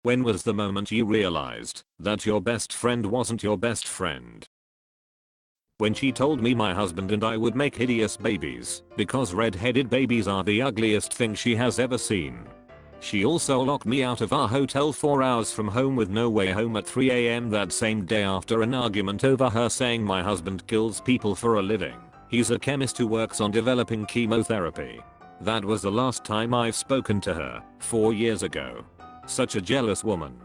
When was the moment you realized that your best friend wasn't your best friend? When she told me my husband and I would make hideous babies because red-headed babies are the ugliest thing she has ever seen. She also locked me out of our hotel 4 hours from home with no way home at 3 AM that same day after an argument over her saying my husband kills people for a living. He's a chemist who works on developing chemotherapy. That was the last time I've spoken to her, 4 years ago. Such a jealous woman.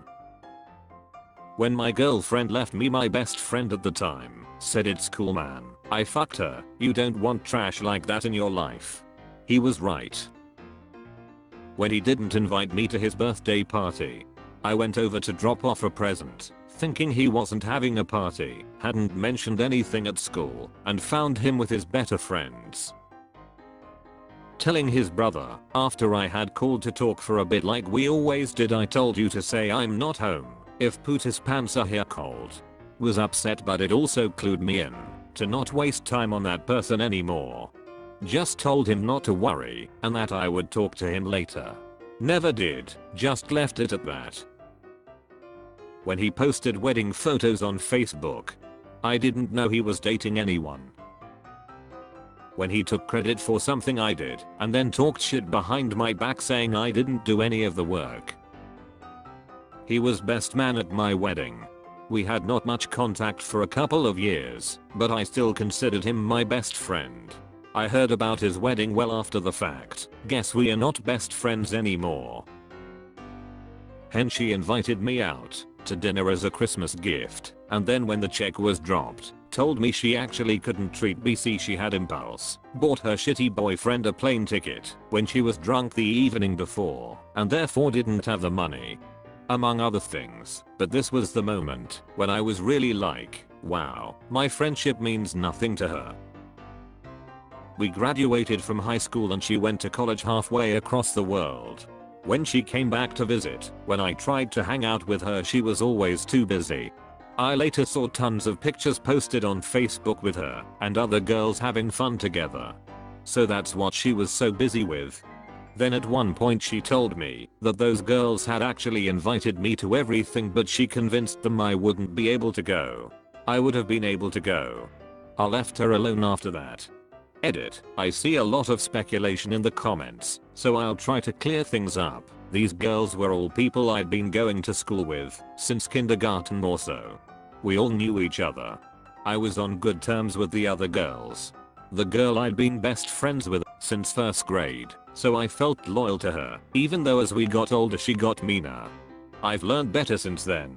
When my girlfriend left me, my best friend at the time said, "It's cool, man, I fucked her, you don't want trash like that in your life." He was right. When he didn't invite me to his birthday party, I went over to drop off a present, thinking he wasn't having a party, hadn't mentioned anything at school, and found him with his better friends. Telling his brother, after I had called to talk for a bit like we always did, "I told you to say I'm not home if Poota's pants are here cold." Was upset, but it also clued me in to not waste time on that person anymore. Just told him not to worry and that I would talk to him later. Never did, just left it at that. When he posted wedding photos on Facebook, I didn't know he was dating anyone. When he took credit for something I did and then talked shit behind my back saying I didn't do any of the work. He was best man at my wedding. We had not much contact for a couple of years, but I still considered him my best friend. I heard about his wedding well after the fact. Guess we are not best friends anymore. Hence she invited me out to dinner as a Christmas gift, and then when the check was dropped, told me she actually couldn't treat BC. She had impulse bought her shitty boyfriend a plane ticket when she was drunk the evening before and therefore didn't have the money. Among other things, but this was the moment when I was really like, wow, my friendship means nothing to her. We graduated from high school and she went to college halfway across the world. When she came back to visit, when I tried to hang out with her, she was always too busy. I later saw tons of pictures posted on Facebook with her and other girls having fun together. So that's what she was so busy with. Then at one point she told me that those girls had actually invited me to everything, but she convinced them I wouldn't be able to go. I would have been able to go. I left her alone after that. Edit. I see a lot of speculation in the comments, so I'll try to clear things up. These girls were all people I'd been going to school with since kindergarten or so. We all knew each other. I was on good terms with the other girls. The girl I'd been best friends with since first grade, so I felt loyal to her, even though as we got older she got meaner. I've learned better since then.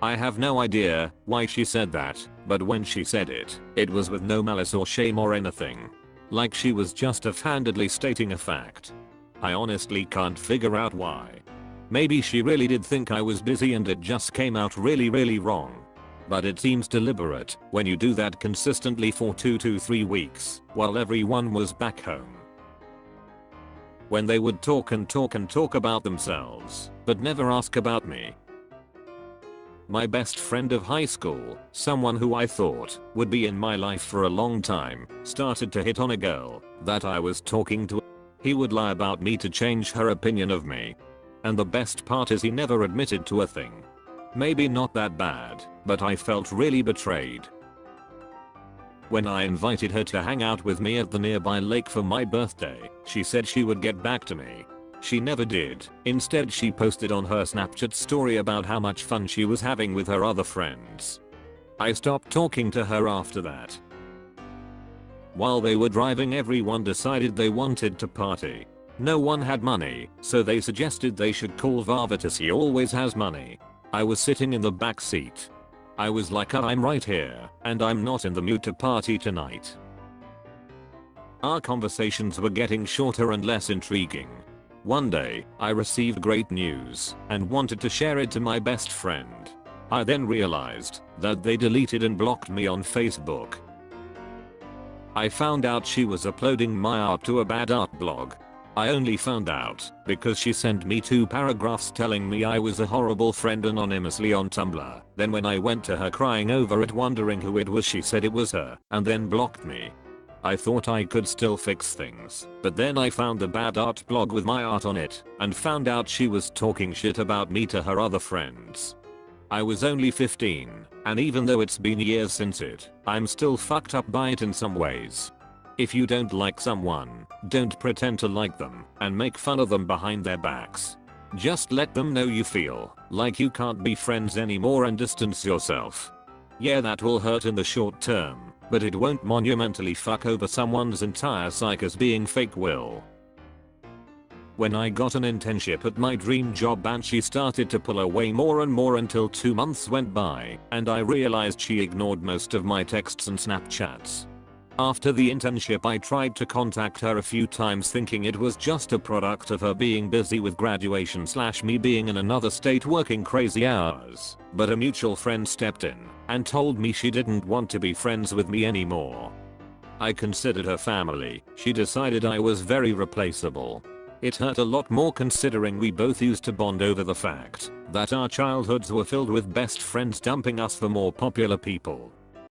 I have no idea why she said that, but when she said it, it was with no malice or shame or anything. Like she was just offhandedly stating a fact. I honestly can't figure out why. Maybe she really did think I was busy and it just came out really wrong. But it seems deliberate when you do that consistently for 2 to 3 weeks while everyone was back home. When they would talk about themselves, but never ask about me. My best friend of high school, someone who I thought would be in my life for a long time, started to hit on a girl that I was talking to. He would lie about me to change her opinion of me. And the best part is he never admitted to a thing. Maybe not that bad, but I felt really betrayed. When I invited her to hang out with me at the nearby lake for my birthday, she said she would get back to me. She never did. Instead, she posted on her Snapchat story about how much fun she was having with her other friends. I stopped talking to her after that. While they were driving, everyone decided they wanted to party. No one had money, so they suggested they should call Varvat as he always has money. I was sitting in the back seat. I was like, I'm right here, and I'm not in the mood to party tonight. Our conversations were getting shorter and less intriguing. One day, I received great news and wanted to share it to my best friend. I then realized that they deleted and blocked me on Facebook. I found out she was uploading my art to a bad art blog. I only found out because she sent me 2 paragraphs telling me I was a horrible friend anonymously on Tumblr. Then when I went to her crying over it, wondering who it was, she said it was her and then blocked me. I thought I could still fix things, but then I found a bad art blog with my art on it and found out she was talking shit about me to her other friends. I was only 15, and even though it's been years since it, I'm still fucked up by it in some ways. If you don't like someone, don't pretend to like them and make fun of them behind their backs. Just let them know you feel like you can't be friends anymore and distance yourself. Yeah, that will hurt in the short term, but it won't monumentally fuck over someone's entire psyche as being fake will. When I got an internship at my dream job and she started to pull away more and more until 2 months went by and I realized she ignored most of my texts and Snapchats. After the internship I tried to contact her a few times thinking it was just a product of her being busy with graduation / me being in another state working crazy hours, but a mutual friend stepped in and told me she didn't want to be friends with me anymore. I considered her family. She decided I was very replaceable. It hurt a lot more considering we both used to bond over the fact that our childhoods were filled with best friends dumping us for more popular people.